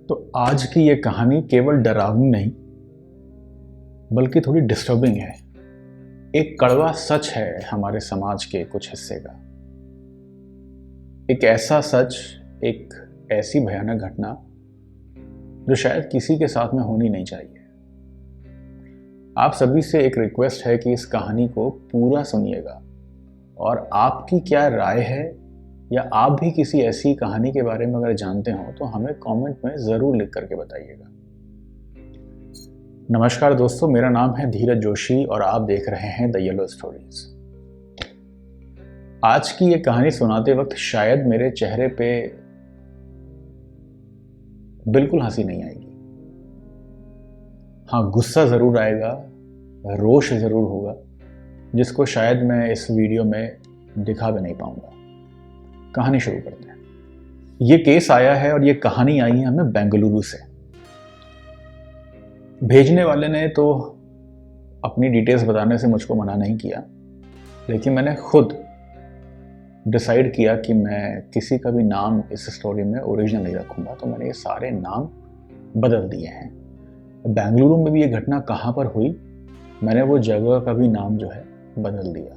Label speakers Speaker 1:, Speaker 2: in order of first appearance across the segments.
Speaker 1: तो आज की ये कहानी केवल डरावनी नहीं बल्कि थोड़ी डिस्टर्बिंग है। एक कड़वा सच है हमारे समाज के कुछ हिस्से का। एक ऐसा सच, एक ऐसी भयानक घटना जो शायद किसी के साथ में होनी नहीं चाहिए। आप सभी से एक रिक्वेस्ट है कि इस कहानी को पूरा सुनिएगा और आपकी क्या राय है या आप भी किसी ऐसी कहानी के बारे में अगर जानते हो तो हमें कमेंट में ज़रूर लिख करके बताइएगा। नमस्कार दोस्तों, मेरा नाम है धीरज जोशी और आप देख रहे हैं द येलो स्टोरीज। आज की ये कहानी सुनाते वक्त शायद मेरे चेहरे पे बिल्कुल हंसी नहीं आएगी। हाँ, गुस्सा ज़रूर आएगा, रोष ज़रूर होगा, जिसको शायद मैं इस वीडियो में दिखा भी नहीं पाऊंगा। कहानी शुरू करते हैं। ये केस आया है और ये कहानी आई है हमें बेंगलुरु से। भेजने वाले ने तो अपनी डिटेल्स बताने से मुझको मना नहीं किया, लेकिन मैंने खुद डिसाइड किया कि मैं किसी का भी नाम इस स्टोरी में ओरिजिनल नहीं रखूंगा, तो मैंने ये सारे नाम बदल दिए हैं। बेंगलुरु में भी ये घटना कहाँ पर हुई, मैंने वो जगह का भी नाम जो है बदल दिया।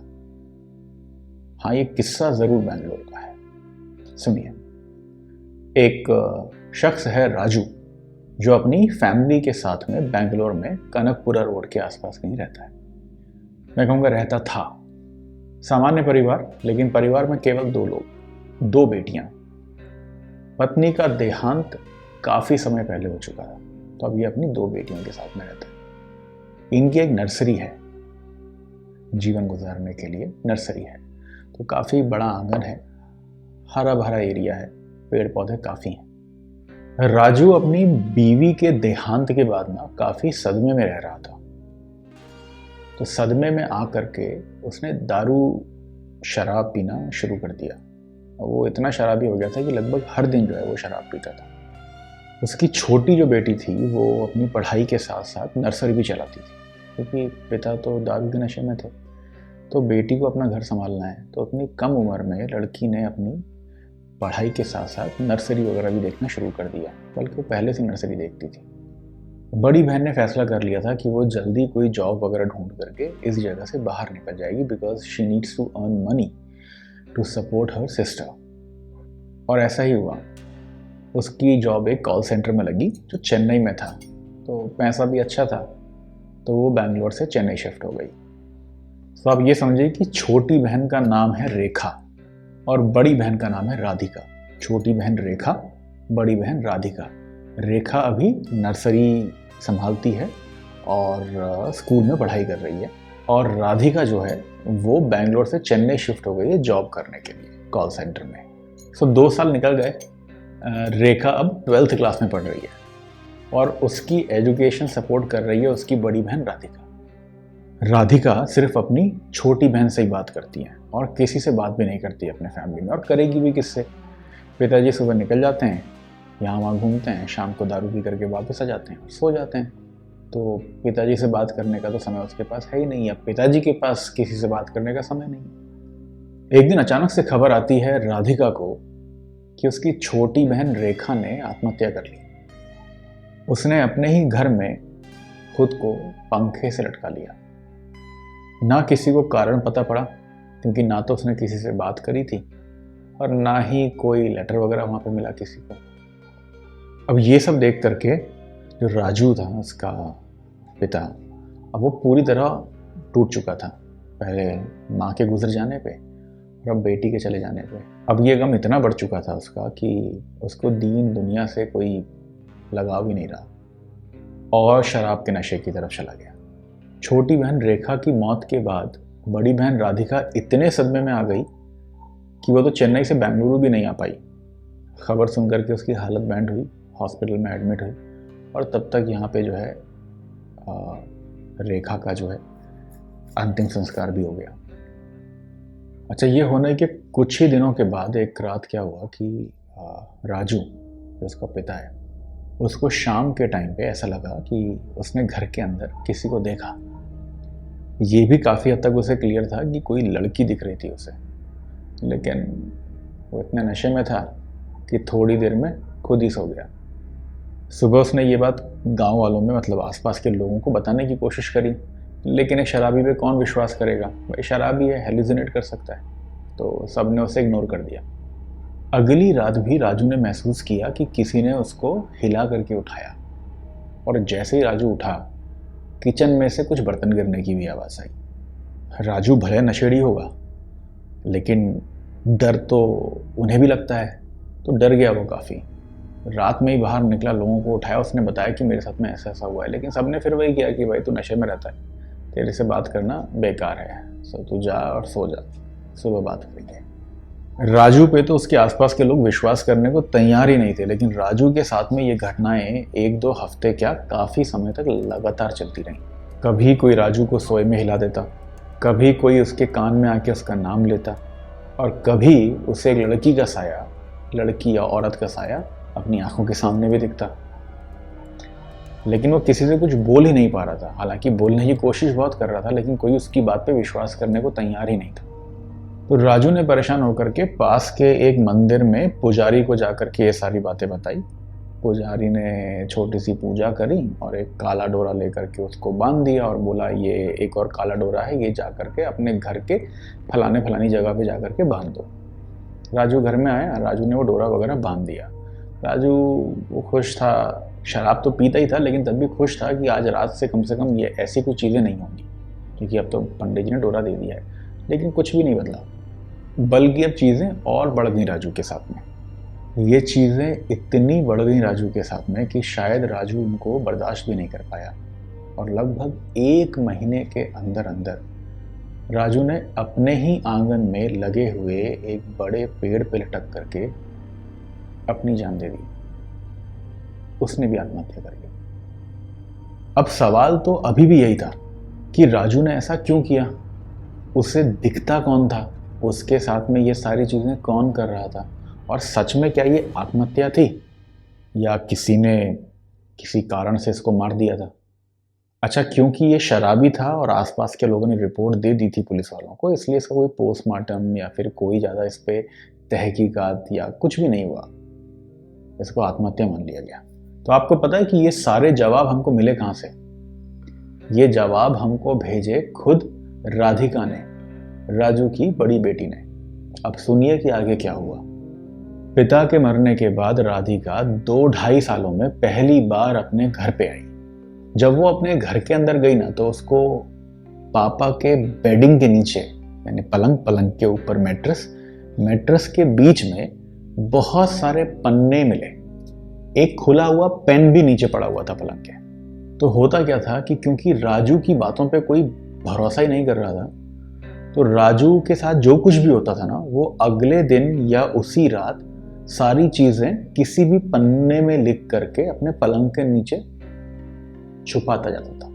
Speaker 1: हाँ, ये किस्सा ज़रूर बेंगलुरु का है। सुनिए। एक शख्स है राजू, जो अपनी फैमिली के साथ में बेंगलोर में कनकपुरा रोड के आसपास कहीं रहता है। मैं कहूँगा रहता था। सामान्य परिवार, लेकिन परिवार में केवल 2 लोग, 2 बेटियां। पत्नी का देहांत काफ़ी समय पहले हो चुका था, तो अब ये अपनी 2 बेटियों के साथ में रहता है। इनकी एक नर्सरी है, जीवन गुजारने के लिए नर्सरी है। तो काफ़ी बड़ा आंगन है, हरा भरा एरिया है, पेड़ पौधे काफ़ी हैं। राजू अपनी बीवी के देहांत के बाद ना काफ़ी सदमे में रह रहा था। तो सदमे में आ करके उसने दारू शराब पीना शुरू कर दिया। वो इतना शराबी हो गया था कि लगभग हर दिन जो है वो शराब पीता था। उसकी छोटी जो बेटी थी वो अपनी पढ़ाई के साथ साथ नर्सरी भी चलाती थी, क्योंकि पिता तो दारू के नशे में थे। तो बेटी को अपना घर संभालना है, तो अपनी कम उम्र में लड़की ने अपनी पढ़ाई के साथ साथ नर्सरी वगैरह भी देखना शुरू कर दिया, बल्कि वो पहले से नर्सरी देखती थी। बड़ी बहन ने फैसला कर लिया था कि वो जल्दी कोई जॉब वगैरह ढूंढ करके इस जगह से बाहर निकल जाएगी, because she needs to earn money to support her sister. और ऐसा ही हुआ। उसकी जॉब एक कॉल सेंटर में लगी जो चेन्नई में था, तो पैसा भी अच्छा था, तो वो बैंगलोर से चेन्नई शिफ्ट हो गई। तो आप ये समझिए कि छोटी बहन का नाम है रेखा और बड़ी बहन का नाम है राधिका। छोटी बहन रेखा, बड़ी बहन राधिका। रेखा अभी नर्सरी संभालती है और स्कूल में पढ़ाई कर रही है, और राधिका जो है वो बेंगलोर से चेन्नई शिफ्ट हो गई है जॉब करने के लिए कॉल सेंटर में। सो 2 साल निकल गए। रेखा अब 12th क्लास में पढ़ रही है और उसकी एजुकेशन सपोर्ट कर रही है उसकी बड़ी बहन राधिका। राधिका सिर्फ अपनी छोटी बहन से ही बात करती है और किसी से बात भी नहीं करती अपने फैमिली में, और करेगी भी किससे। पिताजी सुबह निकल जाते हैं, यहाँ वहाँ घूमते हैं, शाम को दारू पी करके वापस आ जाते हैं और सो जाते हैं। तो पिताजी से बात करने का तो समय उसके पास है ही नहीं। अब पिताजी के पास किसी से बात करने का समय नहीं। एक दिन अचानक से खबर आती है राधिका को कि उसकी छोटी बहन रेखा ने आत्महत्या कर ली। उसने अपने ही घर में खुद को पंखे से लटका लिया। ना किसी को कारण पता पड़ा, क्योंकि ना तो उसने किसी से बात करी थी और ना ही कोई लेटर वगैरह वहाँ पे मिला किसी को। अब ये सब देख करके जो राजू था, उसका पिता, अब वो पूरी तरह टूट चुका था। पहले माँ के गुजर जाने पे और अब बेटी के चले जाने पे। अब ये गम इतना बढ़ चुका था उसका कि उसको दीन दुनिया से कोई लगाव ही नहीं रहा और शराब के नशे की तरफ चला गया। छोटी बहन रेखा की मौत के बाद बड़ी बहन राधिका इतने सदमे में आ गई कि वो तो चेन्नई से बेंगलुरु भी नहीं आ पाई। खबर सुन करके उसकी हालत बैंड हुई, हॉस्पिटल में एडमिट हुई, और तब तक यहाँ पे जो है रेखा का जो है अंतिम संस्कार भी हो गया। अच्छा, ये होने के कुछ ही दिनों के बाद एक रात क्या हुआ कि राजू, जो उसका पिता है, उसको शाम के टाइम पे ऐसा लगा कि उसने घर के अंदर किसी को देखा। ये भी काफ़ी हद तक उसे क्लियर था कि कोई लड़की दिख रही थी उसे, लेकिन वो इतने नशे में था कि थोड़ी देर में खुद ही सो गया। सुबह उसने ये बात गांव वालों में मतलब आसपास के लोगों को बताने की कोशिश करी, लेकिन एक शराबी पे कौन विश्वास करेगा? भाई शराबी है, हेलुसिनेट कर सकता है। तो सब ने उसे इग्नोर कर दिया। अगली रात भी राजू ने महसूस किया कि किसी ने उसको हिला करके उठाया, और जैसे ही राजू उठा, किचन में से कुछ बर्तन गिरने की भी आवाज़ आई। राजू भले नशेड़ी होगा, लेकिन डर तो उन्हें भी लगता है, तो डर गया वो काफ़ी। रात में ही बाहर निकला, लोगों को उठाया, उसने बताया कि मेरे साथ में ऐसा ऐसा हुआ है। लेकिन सबने फिर वही किया कि भाई तू नशे में रहता है, तेरे से बात करना बेकार है, सो तू जा और सो जा, सुबह बात करेंगे। राजू पे तो उसके आसपास के लोग विश्वास करने को तैयार ही नहीं थे, लेकिन राजू के साथ में ये घटनाएं 1-2 हफ्ते क्या काफ़ी समय तक लगातार चलती रहीं। कभी कोई राजू को सोए में हिला देता, कभी कोई उसके कान में आके उसका नाम लेता, और कभी उसे एक लड़की का साया, लड़की या औरत का साया अपनी आंखों के सामने भी दिखता। लेकिन वो किसी से कुछ बोल ही नहीं पा रहा था। हालांकि बोलने की कोशिश बहुत कर रहा था, लेकिन कोई उसकी बात पे विश्वास करने को तैयार ही नहीं था। तो राजू ने परेशान होकर के पास के एक मंदिर में पुजारी को जाकर के ये सारी बातें बताई। पुजारी ने छोटी सी पूजा करी और एक काला डोरा लेकर के उसको बांध दिया और बोला ये एक और काला डोरा है, ये जा कर के अपने घर के फलानी जगह पे जा कर के बांध दो। राजू घर में आया, राजू ने वो डोरा वगैरह बांध दिया। राजू वो खुश था, शराब तो पीता ही था, लेकिन तब भी खुश था कि आज रात से कम ये ऐसी कुछ चीज़ें नहीं होंगी, क्योंकि अब तो पंडित जी ने डोरा दे दिया है। लेकिन कुछ भी नहीं बदला, बल्कि अब चीज़ें और बढ़ गई राजू के साथ में। ये चीज़ें इतनी बढ़ गई राजू के साथ में कि शायद राजू उनको बर्दाश्त भी नहीं कर पाया, और लगभग 1 महीने के अंदर अंदर राजू ने अपने ही आंगन में लगे हुए एक बड़े पेड़ पे लटक करके अपनी जान दे दी। उसने भी आत्महत्या कर ली। अब सवाल तो अभी भी यही था कि राजू ने ऐसा क्यों किया? उसे दिखता कौन था? उसके साथ में ये सारी चीज़ें कौन कर रहा था? और सच में क्या ये आत्महत्या थी, या किसी ने किसी कारण से इसको मार दिया था? अच्छा, क्योंकि ये शराबी था और आसपास के लोगों ने रिपोर्ट दे दी थी पुलिस वालों को, इसलिए इसका कोई पोस्टमार्टम या फिर कोई ज़्यादा इस पर तहकीकात या कुछ भी नहीं हुआ, इसको आत्महत्या मान लिया गया। तो आपको पता है कि ये सारे जवाब हमको मिले कहाँ से? ये जवाब हमको भेजे खुद राधिका ने, राजू की बड़ी बेटी ने। अब सुनिए कि आगे क्या हुआ। पिता के मरने के बाद राधिका 2-2.5 सालों में पहली बार अपने घर पे आई। जब वो अपने घर के अंदर गई ना, तो उसको पापा के बेडिंग के नीचे, यानी पलंग के ऊपर मैट्रेस के बीच में बहुत सारे पन्ने मिले। एक खुला हुआ पेन भी नीचे पड़ा हुआ था पलंग के। तो होता क्या था कि क्योंकि राजू की बातों पे कोई भरोसा ही नहीं कर रहा था, तो राजू के साथ जो कुछ भी होता था ना, वो अगले दिन या उसी रात सारी चीजें किसी भी पन्ने में लिख करके अपने पलंग के नीचे छुपाता जाता था।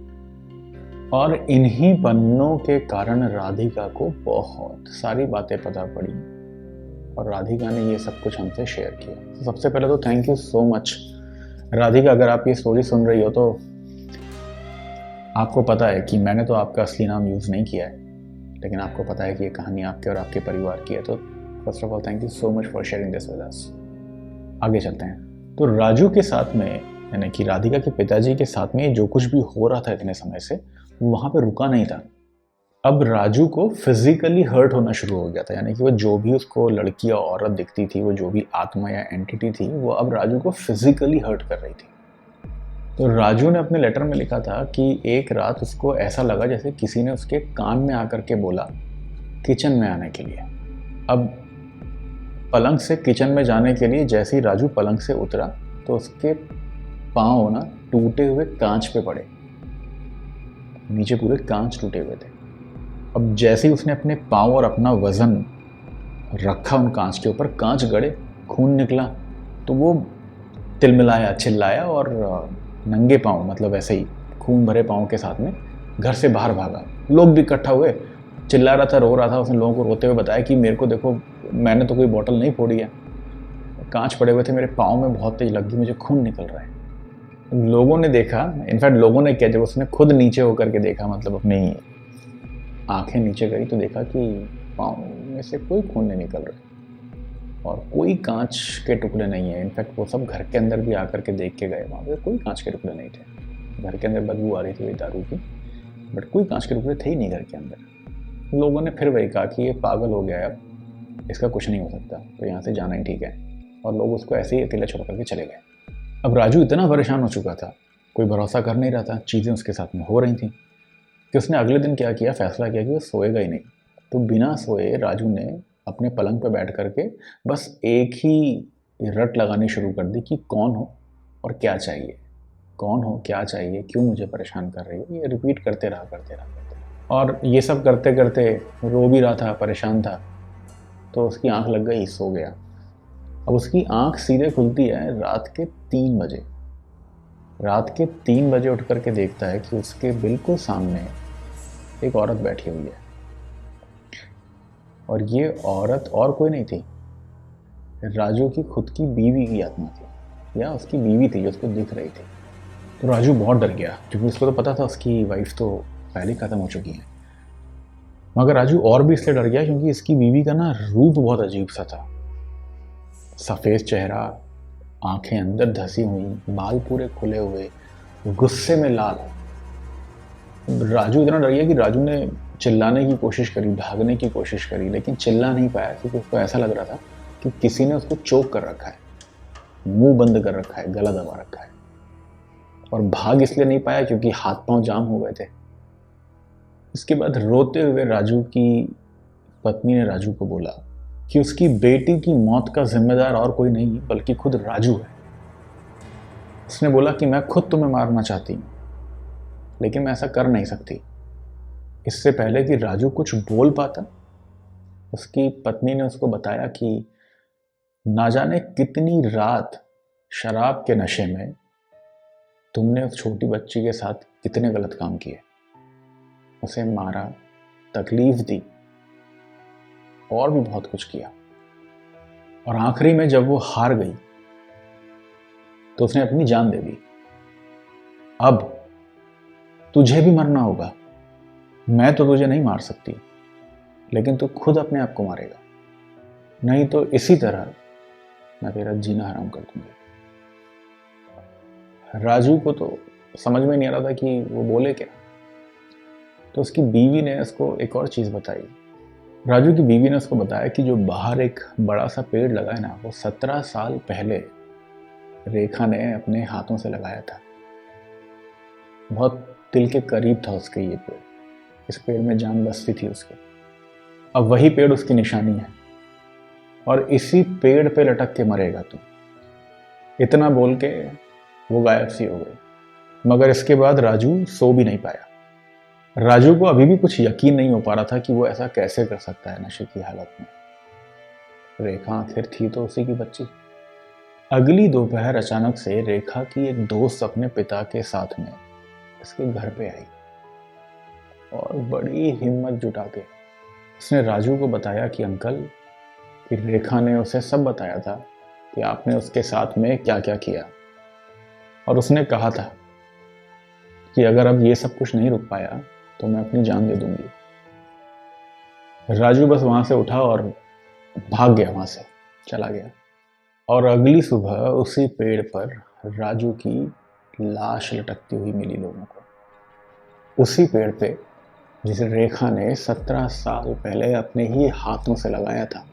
Speaker 1: और इन्हीं पन्नों के कारण राधिका को बहुत सारी बातें पता पड़ी, और राधिका ने ये सब कुछ हमसे शेयर किया। तो सबसे पहले तो thank you so much Radhika. अगर आप ये स्टोरी सुन रही हो तो आपको पता है कि मैंने तो आपका असली नाम यूज़ नहीं किया है, लेकिन आपको पता है कि ये कहानी आपके और आपके परिवार की है। तो first of all thank you so much for sharing this with us. आगे चलते हैं। तो राजू के साथ में, यानी कि राधिका के पिताजी के साथ में जो कुछ भी हो रहा था इतने समय से, वो वहाँ पे रुका नहीं था। अब राजू को फिजिकली हर्ट होना शुरू हो गया था, यानी कि वो जो भी उसको लड़की या औरत दिखती थी, वो जो भी आत्मा या एंटिटी थी, वो अब राजू को फिजिकली हर्ट कर रही थी। तो राजू ने अपने लेटर में लिखा था कि एक रात उसको ऐसा लगा जैसे किसी ने उसके कान में आकर के बोला किचन में आने के लिए। अब पलंग से किचन में जाने के लिए जैसे ही राजू पलंग से उतरा, तो उसके पाँव ना टूटे हुए कांच पे पड़े। नीचे पूरे कांच टूटे हुए थे। अब जैसे ही उसने अपने पाँव और अपना वजन रखा उन कांच के ऊपर, कांच गड़े, खून निकला, तो वो तिलमिलाया, चिल्लाया और नंगे पाँव, मतलब ऐसे ही खून भरे पाँव के साथ में घर से बाहर भागा। लोग भी इकट्ठा हुए, चिल्ला रहा था, रो रहा था। उसने लोगों को रोते हुए बताया कि मेरे को देखो, मैंने तो कोई बोतल नहीं फोड़ी है, कांच पड़े हुए थे, मेरे पाँव में बहुत तेज लग गई, मुझे खून निकल रहा है। लोगों ने देखा, इनफैक्ट लोगों ने क्या, जब उसने खुद नीचे होकर के देखा, मतलब अपनी आंखें नीचे गई, तो देखा कि पाँव में से कोई खून नहीं निकल रहा। और कोई कांच के टुकड़े नहीं है। इनफैक्ट वो सब घर के अंदर भी आकर के देख के गए, वहाँ पे कोई कांच के टुकड़े नहीं थे। घर के अंदर बदबू आ रही थी वही दारू की, बट कोई कांच के टुकड़े थे ही नहीं घर के अंदर। लोगों ने फिर वही कहा कि ये पागल हो गया है, अब इसका कुछ नहीं हो सकता, तो यहाँ से जाना ही ठीक है। और लोग उसको ऐसे ही अकेला छोड़ करके चले गए। अब राजू इतना परेशान हो चुका था, कोई भरोसा कर नहीं रहा था, चीज़ें उसके साथ में हो रही थी, कि उसने अगले दिन क्या किया, फैसला किया कि वो सोएगा ही नहीं। तो बिना सोए राजू ने अपने पलंग पर बैठ करके बस एक ही रट लगानी शुरू कर दी कि कौन हो और क्या चाहिए, कौन हो क्या चाहिए, क्यों मुझे परेशान कर रही हो, ये रिपीट करते रहा। और ये सब करते करते रो भी रहा था, परेशान था। तो उसकी आंख लग गई, सो गया। अब उसकी आंख सीधे खुलती है रात के 3 बजे। रात के 3 बजे उठ करके देखता है कि उसके बिल्कुल सामने एक औरत बैठी हुई है, और ये औरत और कोई नहीं थी, राजू की खुद की बीवी की आत्मा थी, या उसकी बीवी थी जो उसको दिख रही थी। तो राजू बहुत डर गया, क्योंकि उसको तो पता था उसकी वाइफ तो पहले ख़त्म हो चुकी है। मगर राजू और भी इसलिए डर गया क्योंकि इसकी बीवी का ना रूप बहुत अजीब सा था। सफ़ेद चेहरा, आंखें अंदर धसी हुई, बाल पूरे खुले हुए, गुस्से में लाल। राजू इतना डर गया कि राजू ने चिल्लाने की कोशिश करी, भागने की कोशिश करी, लेकिन चिल्ला नहीं पाया, क्योंकि उसको ऐसा लग रहा था कि किसी ने उसको चोक कर रखा है, मुंह बंद कर रखा है, गला दबा रखा है। और भाग इसलिए नहीं पाया क्योंकि हाथ पांव जाम हो गए थे। इसके बाद रोते हुए राजू की पत्नी ने राजू को बोला कि उसकी बेटी की मौत का जिम्मेदार और कोई नहीं बल्कि खुद राजू है। उसने बोला कि मैं खुद तुम्हें मारना चाहती हूँ, लेकिन मैं ऐसा कर नहीं सकती। इससे पहले कि राजू कुछ बोल पाता, उसकी पत्नी ने उसको बताया कि ना जाने कितनी रात शराब के नशे में तुमने उस छोटी बच्ची के साथ कितने गलत काम किए, उसे मारा, तकलीफ दी, और भी बहुत कुछ किया। और आखिरी में जब वो हार गई तो उसने अपनी जान दे दी। अब तुझे भी मरना होगा, मैं तो तुझे नहीं मार सकती, लेकिन तू खुद अपने आप को मारेगा, नहीं तो इसी तरह मैं तेरा जीना हराम कर दूंगी। राजू को तो समझ में नहीं आ रहा था कि वो बोले क्या। तो उसकी बीवी ने उसको एक और चीज़ बताई। राजू की बीवी ने उसको बताया कि जो बाहर एक बड़ा सा पेड़ लगा है ना, वो 17 साल पहले रेखा ने अपने हाथों से लगाया था। बहुत दिल के करीब था उसके ये पेड़, इस पेड़ में जान बसती थी उसके। अब वही पेड़ उसकी निशानी है, और इसी पेड़ पे लटक के मरेगा तू। इतना बोल के वो गायब सी हो गई। मगर इसके बाद राजू सो भी नहीं पाया। राजू को अभी भी कुछ यकीन नहीं हो पा रहा था कि वो ऐसा कैसे कर सकता है नशे की हालत में। रेखा आखिर थी तो उसी की बच्ची। अगली दोपहर अचानक से रेखा की एक दोस्त अपने पिता के साथ में इसके घर पे आई, और बड़ी हिम्मत जुटा के उसने राजू को बताया कि अंकल, कि रेखा ने उसे सब बताया था कि आपने उसके साथ में क्या क्या किया, और उसने कहा था कि अगर अब ये सब कुछ नहीं रुक पाया तो मैं अपनी जान दे दूंगी। राजू बस वहां से उठा और भाग गया, वहां से चला गया। और अगली सुबह उसी पेड़ पर राजू की लाश लटकती हुई मिली लोगों को, उसी पेड़ पे जिसे रेखा ने 17 साल पहले अपने ही हाथों से लगाया था।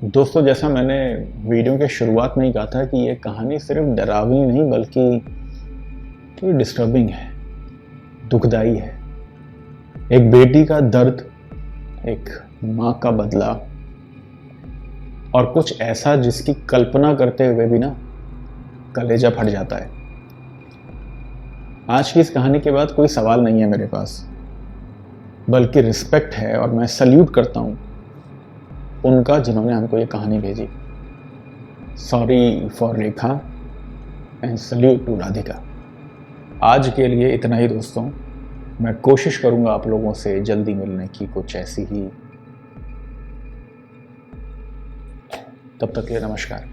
Speaker 1: दोस्तों, जैसा मैंने वीडियो के शुरुआत में ही कहा था कि ये कहानी सिर्फ डरावनी नहीं बल्कि डिस्टर्बिंग है, दुखदाई है। एक बेटी का दर्द, एक माँ का बदला, और कुछ ऐसा जिसकी कल्पना करते हुए भी ना कलेजा फट जाता है। आज की इस कहानी के बाद कोई सवाल नहीं है मेरे पास, बल्कि रिस्पेक्ट है, और मैं सल्यूट करता हूँ उनका जिन्होंने हमको ये कहानी भेजी। Sorry for Rekha and salute to Radhika. आज के लिए इतना ही दोस्तों। मैं कोशिश करूंगा आप लोगों से जल्दी मिलने की, कुछ ऐसी ही। तब तक के लिए नमस्कार।